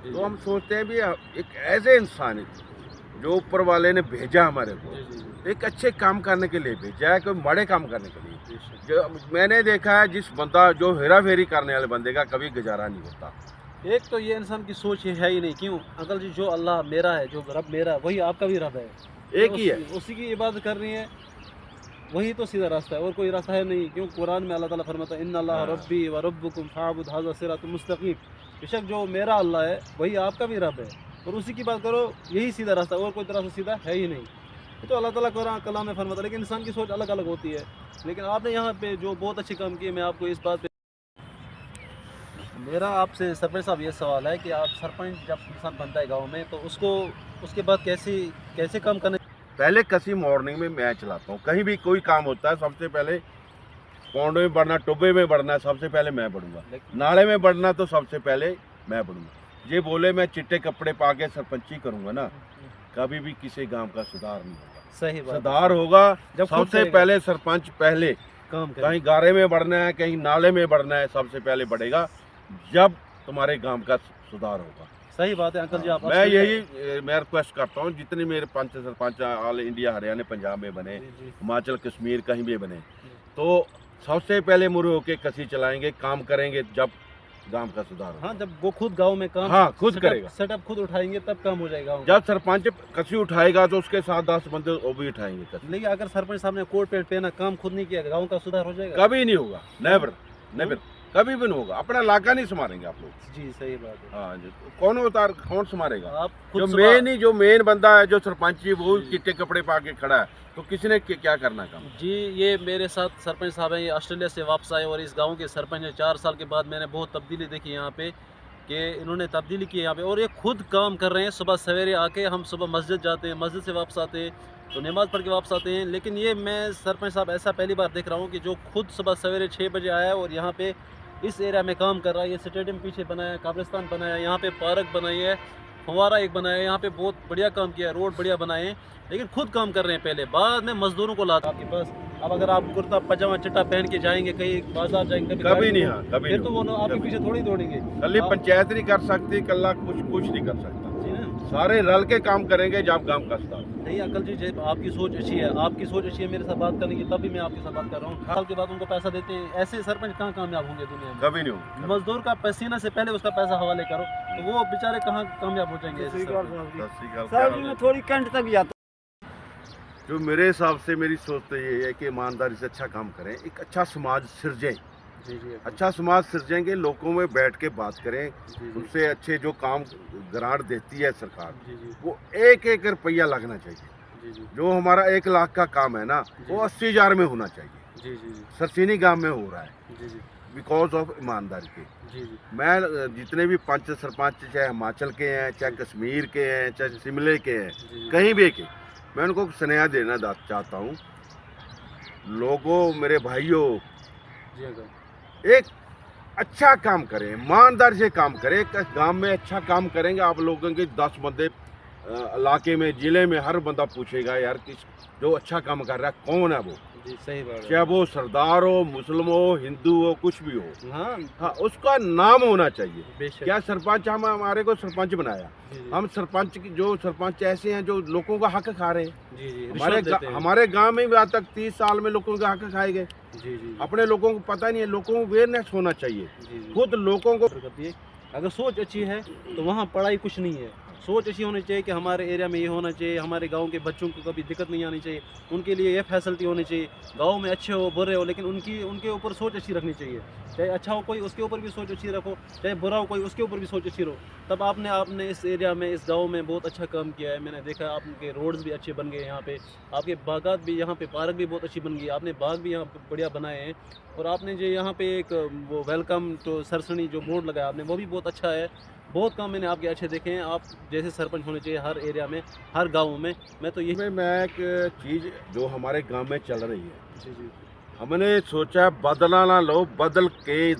जी, तो हम सोचते हैं भी एक ऐसे इंसान है जो ऊपर वाले ने भेजा हमारे को, जी, जी, जी, एक अच्छे काम करने के लिए भेजा है, कोई बड़े काम करने के लिए। बेशक। जो मैंने देखा है, जिस बंदा जो हेरा फेरी करने वाले बंदे का कभी गुजारा नहीं होता। एक तो ये इंसान की सोच ये है ही नहीं, क्यों अंकल जी, जो अल्लाह मेरा है, जो रब मेरा है, वही आपका भी रब है। तो एक ही है। उसी की इबादत करनी है, वही तो सीधा रास्ता है, और कोई रास्ता है नहीं। क्यों कुरान में अल्लाह ताला फरमाता है, इन्ना अल्लाह हाँ, रब्बी व रब्बुकुम फ़अबुद हाज़ा सिरातुम मुस्तक़ीम। बेशक जो मेरा अल्लाह है वही आपका भी रब है, और उसी की बात करो, यही सीधा रास्ता है, और कोई रास्ता सीधा है ही नहीं। ये तो अल्लाह ताला कुरान कलाम में फरमाता है, लेकिन इंसान की सोच अलग अलग होती है। लेकिन आपने यहाँ पे जो बहुत अच्छी काम की है, मैं आपको इस बात पे, मेरा आपसे सरपंच साहब ये सवाल है कि आप सरपंच जब इंसान बनता है गाँव में, तो उसको उसके बाद कैसे कैसे काम करने। पहले कसी मॉर्निंग में मैं चलाता हूँ, कहीं भी कोई काम होता है सबसे पहले पौंडे में बढ़ना, टोबे में बढ़ना, सबसे पहले मैं बढ़ूंगा। लेकिन नाले में बढ़ना तो सबसे पहले मैं बढ़ूंगा। ये बोले मैं चिट्टे कपड़े पा के सरपंची करूंगा ना, कभी भी किसी गांव का सुधार नहीं होगा। सही बात है, सुधार होगा जब खुद सबसे करेगा। पहले सरपंच पहले काम करें। कहीं गारे में बढ़ना है, कहीं नाले में बढ़ना है, सबसे पहले बढ़ेगा जब तुम्हारे गांव का सुधार होगा। सही बात है अंकल जी, आप मैं ऑस्ट्रेलिया। मैं रिक्वेस्ट करता हूँ, जितने मेरे पंच सरपंच ऑल इंडिया हरियाणा पंजाब में बने, जी, जी, हिमाचल कश्मीर कहीं भी बने, तो सबसे पहले मुरे होके कसी चलाएंगे, काम करेंगे जब गांव का सुधार होगा। हाँ, जब वो खुद गांव में काम, हाँ, खुद करेगा। सेटअप खुद उठाएंगे तब काम हो जाएगा गाँव। जब सरपंच कसी उठाएगा तो उसके साथ 10 बंदे वो भी उठाएंगे कसी। लेकिन अगर सरपंच साहब ने कोट पैंट पहना, काम खुद नहीं किया, गांव का सुधार हो जाएगा? कभी नहीं होगा, नेवर नेवर, कभी भी नहीं होगा। अपना इलाका नहीं संभालेंगे आप लोग। जी, सही बात है। हाँ जी, तो कौन होता, कौन संभालेगा? आप जो खुद जो मेन बंदा है, जो सरपंच जी, वो चिट्टे कपड़े पा के खड़ा है, तो किसने क्या करना काम? जी, ये मेरे साथ सरपंच साहब हैं, ये ऑस्ट्रेलिया से वापस आए और इस गांव के सरपंच हैं। 4 साल के बाद मैंने बहुत तब्दीली देखी यहाँ पे, कि इन्होंने तब्दीली की यहाँ पे, और ये खुद काम कर रहे हैं। सुबह सवेरे आके, हम सुबह मस्जिद जाते हैं, मस्जिद से वापस आते हैं तो नमाज़ पढ़ के वापस आते हैं। लेकिन ये मैं सरपंच साहब ऐसा पहली बार देख रहा हूँ कि जो खुद सुबह सवेरे 6 बजे आया है और यहाँ पे इस एरिया में काम कर रहा है। ये स्टेडियम पीछे बनाया है, कब्रिस्तान बनाया है, यहाँ पे पार्क बनाई है, फव्वारा एक बनाया है, यहाँ पे बहुत बढ़िया काम किया है, रोड बढ़िया बनाए हैं। लेकिन खुद काम कर रहे हैं पहले, बाद में मजदूरों को लाता आपके पास। अब अगर आप कुर्ता पजामा चिट्टा पहन के जाएंगे, कहीं बाजार जाएंगे, कभी नहीं, हाँ, कभी फिर नहीं तो वो लोग आपके कभी। पीछे थोड़ी दौड़ेंगे। कल आप- पंचायत नहीं कर सकती, कल कुछ नहीं कर सकता। जी ना? सारे रल के काम करेंगे जब गांव का सुधार। नहीं अंकल जी, जब आपकी सोच अच्छी है, आपकी सोच अच्छी है मेरे साथ बात करने की, तब भी मैं आपके साथ बात कर रहा हूँ। साल के बाद उनको पैसा देते हैं, ऐसे सरपंच कहाँ कामयाब होंगे दुनिया में? कभी नहीं होगा। मजदूर का पसीना से पहले उसका पैसा हवाले करो, तो वो बेचारे कहाँ कामयाब हो जाएंगे ऐसे सरपंच? सत श्री अकाल। सर मैं थोड़ी कंठ तक जाता जो मेरे हिसाब से मेरी सोच तो ये है कि ईमानदारी से अच्छा काम करें, एक अच्छा समाज सिरजें। जी जी अच्छा समाज सिरजेंगे, लोगों में बैठ के बात करें, जी जी उनसे अच्छे जो काम ग्रांट देती है सरकार, जी जी वो एक एक रुपया लगना चाहिए। जी जी जो हमारा 1 लाख का काम है ना, वो 80,000 में होना चाहिए। जी जी जी सरसीनी गांव में हो रहा है जी जी बिकॉज ऑफ ईमानदारी के। जी जी मैं जितने भी पंच सरपंच, चाहे हिमाचल के हैं, चाहे कश्मीर के हैं, चाहे शिमले के हैं, जी कहीं भी के, मैं उनको स्नेह देना चाहता हूँ। लोगों, मेरे भाइयों, जी अंकल। एक अच्छा काम करें, ईमानदारी से काम करें। एक गांव में अच्छा काम करेंगे, आप लोगों के 10 बंदे इलाके में, जिले में हर बंदा पूछेगा यार किस जो अच्छा काम कर रहा है कौन है वो, जी सही बात है। चाहे वो सरदार हो, मुस्लिम हो, हिंदू हो, कुछ भी हो। हाँ, हाँ, उसका नाम होना चाहिए। बेशक। क्या सरपंच, हम हमारे को सरपंच बनाया, जी जी हम सरपंच की, जो सरपंच ऐसे हैं जो लोगों का हक खा रहे हैं। जी जी, हमारे रिश्वत देते हैं। हमारे गांव में भी आज तक 30 साल में लोगों के हक खाए गए। जी जी अपने लोगों को पता नहीं है, लोगों को अवेयरनेस होना चाहिए, जी जी खुद लोगों को। करती है। अगर सोच अच्छी है तो वहाँ पढ़ाई कुछ नहीं है। सोच अच्छी होनी चाहिए कि हमारे एरिया में ये होना चाहिए, हमारे गांव के बच्चों को कभी दिक्कत नहीं आनी चाहिए, उनके लिए ये फैसिलिटी होनी चाहिए। गांव में अच्छे हो बुरे हो, लेकिन उनके ऊपर सोच अच्छी रखनी चाहिए। चाहे अच्छा हो कोई, उसके ऊपर भी सोच अच्छी रखो, चाहे बुरा हो कोई, उसके ऊपर भी सोच अच्छी रहो। तब आपने इस एरिया में, इस गाँव में बहुत अच्छा काम किया है। मैंने देखा आपके रोड्स भी अच्छे बन गए यहाँ पे, आपके बागात भी, यहाँ पे पार्क भी बहुत अच्छी बन गई, आपने बाग भी यहाँ पे बढ़िया बनाए हैं। और आपने जो यहाँ पे एक वो वेलकम टू सरसनी जो बोर्ड लगाया आपने, वो भी बहुत अच्छा है। बहुत काम मैंने आपके अच्छे देखे हैं। आप जैसे सरपंच होने चाहिए हर एरिया में, हर गांव में। मैं तो ये मैं एक चीज जो हमारे गांव में चल रही है, जी जी हमने सोचा बदला ना लो, बदल के